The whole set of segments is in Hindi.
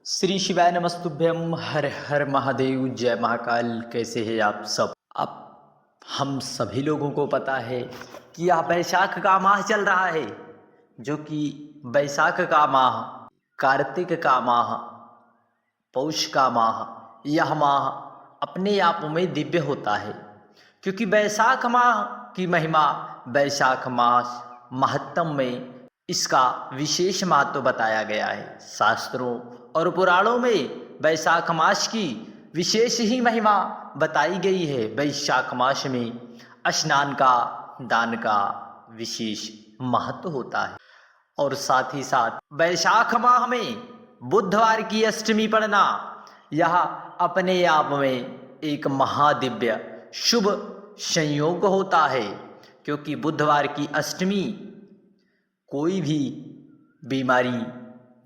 श्री शिवाय नमस्तुभ्यम। हर हर महादेव, जय महाकाल। कैसे हैं आप सब? अब हम सभी लोगों को पता है कि यह बैसाख का माह चल रहा है, जो कि बैसाख का माह, कार्तिक का माह, पौष का माह, यह माह अपने आप में दिव्य होता है। क्योंकि बैसाख माह की महिमा, बैसाख मास महत्तम में इसका विशेष महत्व बताया गया है। शास्त्रों और पुराणों में बैसाख मास की विशेष ही महिमा बताई गई है। बैसाख मास में स्नान का, दान का विशेष महत्व होता है। और साथ ही साथ बैसाख माह में बुधवार की अष्टमी पड़ना, यह अपने आप में एक महादिव्य शुभ संयोग होता है। क्योंकि बुधवार की अष्टमी कोई भी बीमारी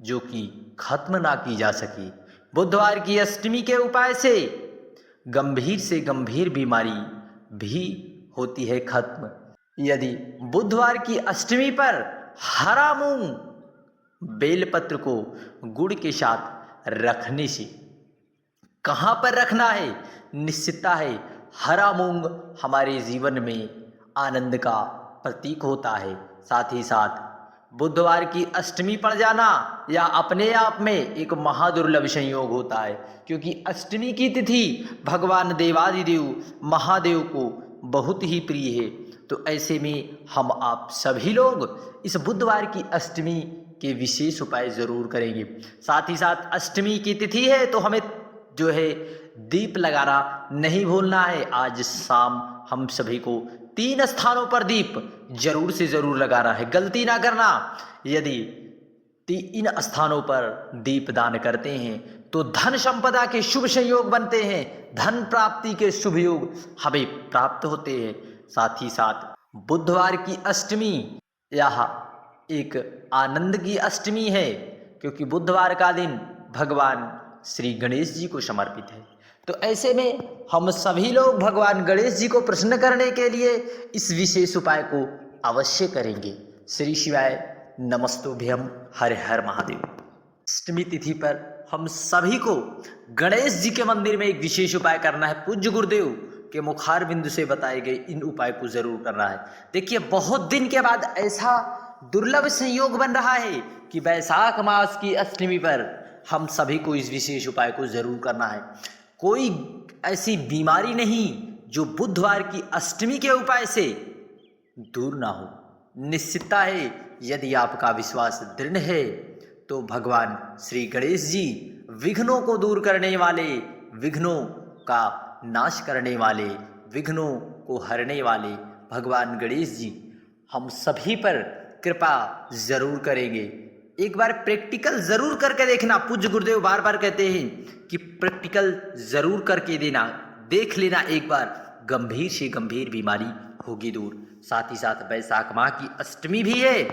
जो कि खत्म ना की जा सके, बुधवार की अष्टमी के उपाय से गंभीर बीमारी भी होती है खत्म। यदि बुधवार की अष्टमी पर हरा मूंग बेलपत्र को गुड़ के साथ रखने से, कहाँ पर रखना है? निश्चितता है हरा मूंग हमारे जीवन में आनंद का प्रतीक होता है। साथ ही साथ बुधवार की अष्टमी पड़ जाना या अपने आप में एक महादुर्लभ संयोग होता है। क्योंकि अष्टमी की तिथि भगवान देवादिदेव महादेव को बहुत ही प्रिय है। तो ऐसे में हम आप सभी लोग इस बुधवार की अष्टमी के विशेष उपाय जरूर करेंगे। साथ ही साथ अष्टमी की तिथि है तो हमें जो है दीप लगाना नहीं भूलना है। आज शाम हम सभी को 3 स्थानों पर दीप जरूर से जरूर लगाना है, गलती ना करना। यदि 3 स्थानों पर दीप दान करते हैं तो धन संपदा के शुभ संयोग बनते हैं, धन प्राप्ति के शुभ योग हमें प्राप्त होते हैं। साथ ही साथ बुधवार की अष्टमी यह एक आनंद की अष्टमी है। क्योंकि बुधवार का दिन भगवान श्री गणेश जी को समर्पित है। तो ऐसे में हम सभी लोग भगवान गणेश जी को प्रसन्न करने के लिए इस विशेष उपाय को अवश्य करेंगे। श्री शिवाय नमस्तुभ्यम। हर हर महादेव। अष्टमी तिथि पर हम सभी को गणेश जी के मंदिर में एक विशेष उपाय करना है। पूज्य गुरुदेव के मुखार बिंदु से बताए गए इन उपाय को जरूर करना है। देखिए, बहुत दिन के बाद ऐसा दुर्लभ संयोग बन रहा है कि बैसाख मास की अष्टमी पर हम सभी को इस विशेष उपाय को जरूर करना है। कोई ऐसी बीमारी नहीं जो बुधवार की अष्टमी के उपाय से दूर ना हो। निश्चितता है यदि आपका विश्वास दृढ़ है तो भगवान श्री गणेश जी विघ्नों को दूर करने वाले, विघ्नों का नाश करने वाले, विघ्नों को हरने वाले भगवान गणेश जी हम सभी पर कृपा जरूर करेंगे। एक बार प्रैक्टिकल जरूर करके देखना। पूज्य गुरुदेव बार बार कहते हैं कि प्रैक्टिकल जरूर करके देना, देख लेना एक बार, गंभीर से गंभीर बीमारी होगी दूर। साथ ही साथ बैसाख माह की अष्टमी भी है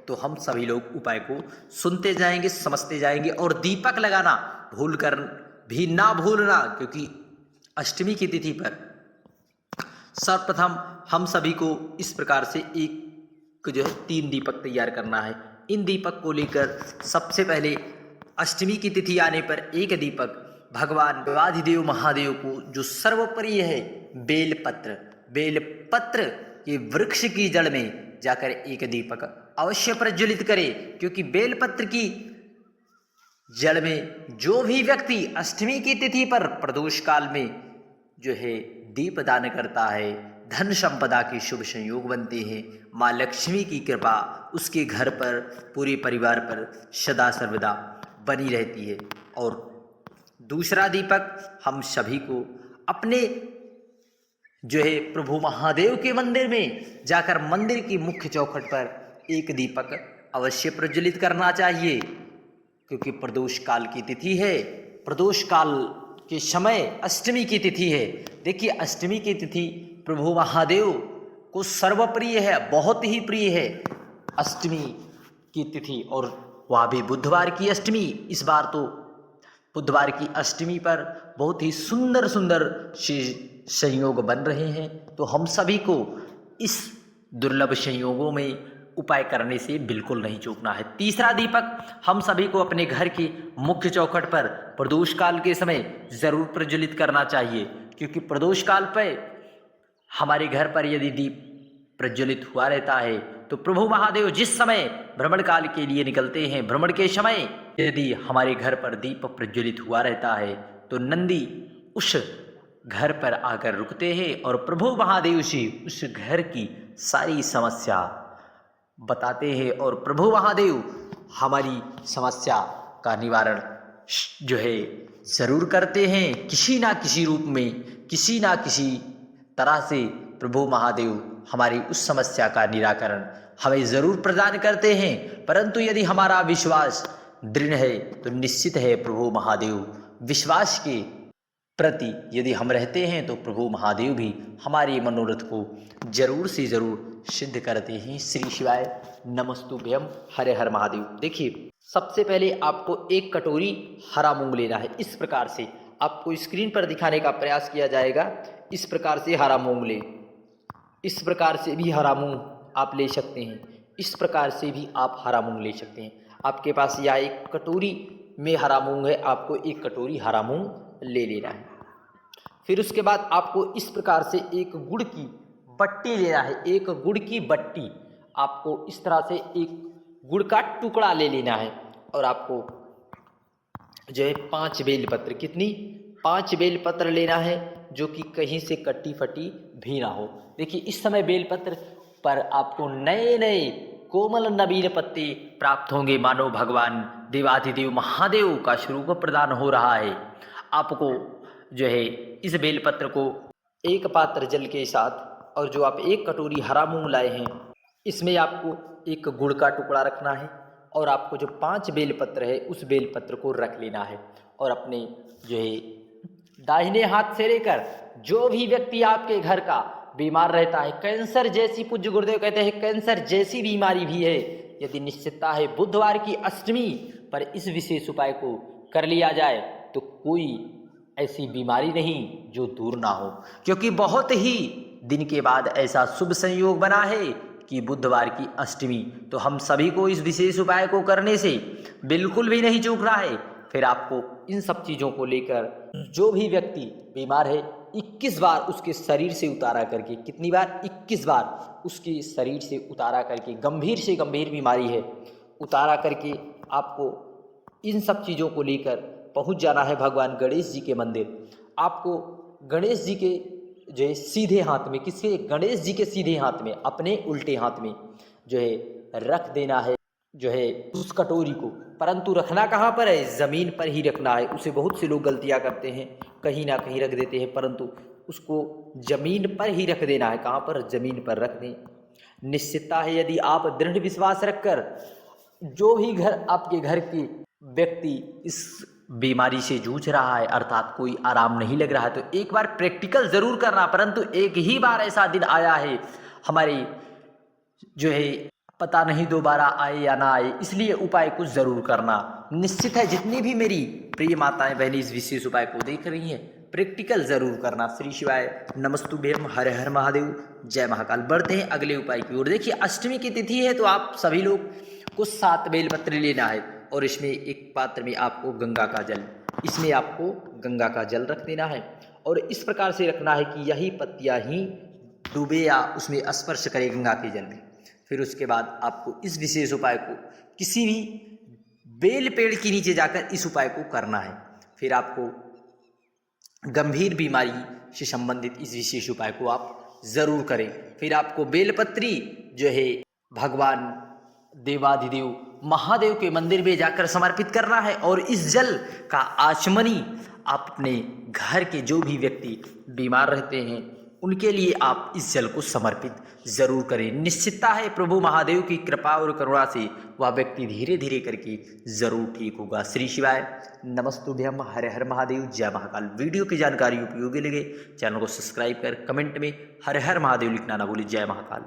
तो हम सभी लोग उपाय को सुनते जाएंगे, समझते जाएंगे। और दीपक लगाना भूल कर भी ना भूलना। क्योंकि अष्टमी की तिथि पर सर्वप्रथम हम सभी को इस प्रकार से एक जो है 3 दीपक तैयार करना है। इन दीपक को लेकर सबसे पहले अष्टमी की तिथि आने पर एक दीपक भगवान देवाधिदेव महादेव को जो सर्वप्रिय है बेलपत्र के वृक्ष की जड़ में जाकर एक दीपक अवश्य प्रज्वलित करे। क्योंकि बेलपत्र की जड़ में जो भी व्यक्ति अष्टमी की तिथि पर प्रदोष काल में जो है दीप दान करता है, धन संपदा के शुभ संयोग बनते हैं। माँ लक्ष्मी की कृपा उसके घर पर, पूरे परिवार पर सदा सर्वदा बनी रहती है। और दूसरा दीपक हम सभी को अपने जो है प्रभु महादेव के मंदिर में जाकर मंदिर की मुख्य चौखट पर एक दीपक अवश्य प्रज्वलित करना चाहिए। क्योंकि प्रदोष काल की तिथि है, प्रदोष काल के समय अष्टमी की तिथि है। देखिए, अष्टमी की तिथि प्रभु महादेव को सर्वप्रिय है, बहुत ही प्रिय है अष्टमी की तिथि। और वह भी बुधवार की अष्टमी। इस बार तो बुधवार की अष्टमी पर बहुत ही सुंदर सुंदर संयोग बन रहे हैं। तो हम सभी को इस दुर्लभ संयोगों में उपाय करने से बिल्कुल नहीं चूकना है। तीसरा दीपक हम सभी को अपने घर की मुख्य चौखट पर प्रदोष काल के समय जरूर प्रज्वलित करना चाहिए, क्योंकि प्रदोष काल पर हमारे घर पर यदि दीप प्रज्वलित हुआ रहता है तो प्रभु महादेव जिस समय भ्रमण काल के लिए निकलते हैं, भ्रमण के समय यदि हमारे घर पर दीप प्रज्वलित हुआ रहता है तो नंदी उस घर पर आकर रुकते हैं और प्रभु महादेव से उस घर की सारी समस्या बताते हैं और प्रभु महादेव हमारी समस्या का निवारण जो है ज़रूर करते हैं। किसी ना किसी रूप में, किसी ना किसी तरह से प्रभु महादेव हमारी उस समस्या का निराकरण हमें ज़रूर प्रदान करते हैं। परंतु यदि हमारा विश्वास दृढ़ है तो निश्चित है प्रभु महादेव विश्वास के प्रति यदि हम रहते हैं तो प्रभु महादेव भी हमारे मनोरथ को जरूर से जरूर सिद्ध करते हैं। श्री शिवाय नमस्तुभ्यम, हरे हर महादेव। देखिए, सबसे पहले आपको एक कटोरी हरा मूंग लेना है। इस प्रकार से आपको स्क्रीन पर दिखाने का प्रयास किया जाएगा। इस प्रकार से हरा मूंग ले, इस प्रकार से भी हरा मूंग आप ले सकते हैं, इस प्रकार से भी आप हरा मूंग ले सकते हैं। आपके पास यह एक कटोरी में हरा मूंग है, आपको एक कटोरी हरा मूंग ले लेना है। फिर उसके बाद आपको इस प्रकार से एक गुड़ की बट्टी लेना है। एक गुड़ की बट्टी आपको इस तरह से एक गुड़ का टुकड़ा ले लेना है और आपको जो है 5 बेलपत्र, कितनी 5 बेलपत्र लेना है, जो कि कहीं से कट्टी फटी भी ना हो। देखिए, इस समय बेलपत्र पर आपको नए नए कोमल नवीन पत्ते प्राप्त होंगे, मानो भगवान देवाधिदेव महादेव का स्वरूप प्रदान हो रहा है। आपको जो है इस बेलपत्र को एक पात्र जल के साथ और जो आप एक कटोरी हरा मूंग लाए हैं इसमें आपको एक गुड़ का टुकड़ा रखना है और आपको जो 5 बेलपत्र है उस बेलपत्र को रख लेना है और अपने जो है दाहिने हाथ से लेकर जो भी व्यक्ति आपके घर का बीमार रहता है, कैंसर जैसी, पूज्य गुरुदेव कहते हैं कैंसर जैसी बीमारी भी है, यदि निश्चितता है बुधवार की अष्टमी पर इस विशेष उपाय को कर लिया जाए तो कोई ऐसी बीमारी नहीं जो दूर ना हो। क्योंकि बहुत ही दिन के बाद ऐसा शुभ संयोग बना है कि बुधवार की अष्टमी, तो हम सभी को इस विशेष उपाय को करने से बिल्कुल भी नहीं चूकना है। फिर आपको इन सब चीज़ों को लेकर जो भी व्यक्ति बीमार है 21 बार उसके शरीर से उतारा करके, कितनी बार, 21 बार उसके शरीर से उतारा करके, गंभीर से गंभीर बीमारी है उतारा करके आपको इन सब चीज़ों को लेकर पहुंच जाना है भगवान गणेश जी के मंदिर। आपको गणेश जी के जो है सीधे हाथ में, किसके, गणेश जी के सीधे हाथ में, अपने उल्टे हाथ में जो है रख देना है जो है उस कटोरी को। परंतु रखना कहाँ पर है, ज़मीन पर ही रखना है। उसे बहुत से लोग गलतियाँ करते हैं, कहीं ना कहीं रख देते हैं, परंतु उसको ज़मीन पर ही रख देना है। कहाँ पर, ज़मीन पर रख दें। निश्चितता है यदि आप दृढ़ विश्वास रखकर जो भी घर आपके घर के व्यक्ति इस बीमारी से जूझ रहा है, अर्थात कोई आराम नहीं लग रहा है, तो एक बार प्रैक्टिकल ज़रूर करना। परंतु एक ही बार ऐसा दिन आया है हमारी जो है, पता नहीं दोबारा आए या ना आए, इसलिए उपाय कुछ ज़रूर करना। निश्चित है जितनी भी मेरी प्रिय माताएं बहनें इस विशेष उपाय को देख रही हैं, प्रैक्टिकल ज़रूर करना। श्री शिवाय नमस्तुभ्यम, हरे हर महादेव, जय महाकाल। बढ़ते हैं अगले उपाय की ओर। देखिए, अष्टमी की तिथि है तो आप सभी लोग को 7 बेलपत्र लेना है और इसमें एक पात्र में आपको गंगा का जल, इसमें आपको गंगा का जल रख देना है और इस प्रकार से रखना है कि यही पत्तियाँ ही डूबे या उसमें स्पर्श करे गंगा के जल में। फिर उसके बाद आपको इस विशेष उपाय को किसी भी बेल पेड़ के नीचे जाकर इस उपाय को करना है। फिर आपको गंभीर बीमारी से संबंधित इस विशेष उपाय को आप ज़रूर करें। फिर आपको बेलपत्री जो है भगवान देवाधिदेव महादेव के मंदिर में जाकर समर्पित करना है और इस जल का आचमनी आप अपने घर के जो भी व्यक्ति बीमार रहते हैं उनके लिए आप इस जल को समर्पित ज़रूर करें। निश्चितता है प्रभु महादेव की कृपा और करुणा से वह व्यक्ति धीरे धीरे करके ज़रूर ठीक होगा। श्री शिवाय नमस्तुभ्यम, हरे हर महादेव, जय महाकाल। वीडियो की जानकारी उपयोगी लगे चैनल को सब्सक्राइब कर कमेंट में हर हर महादेव लिखना ना भूलिए। जय महाकाल।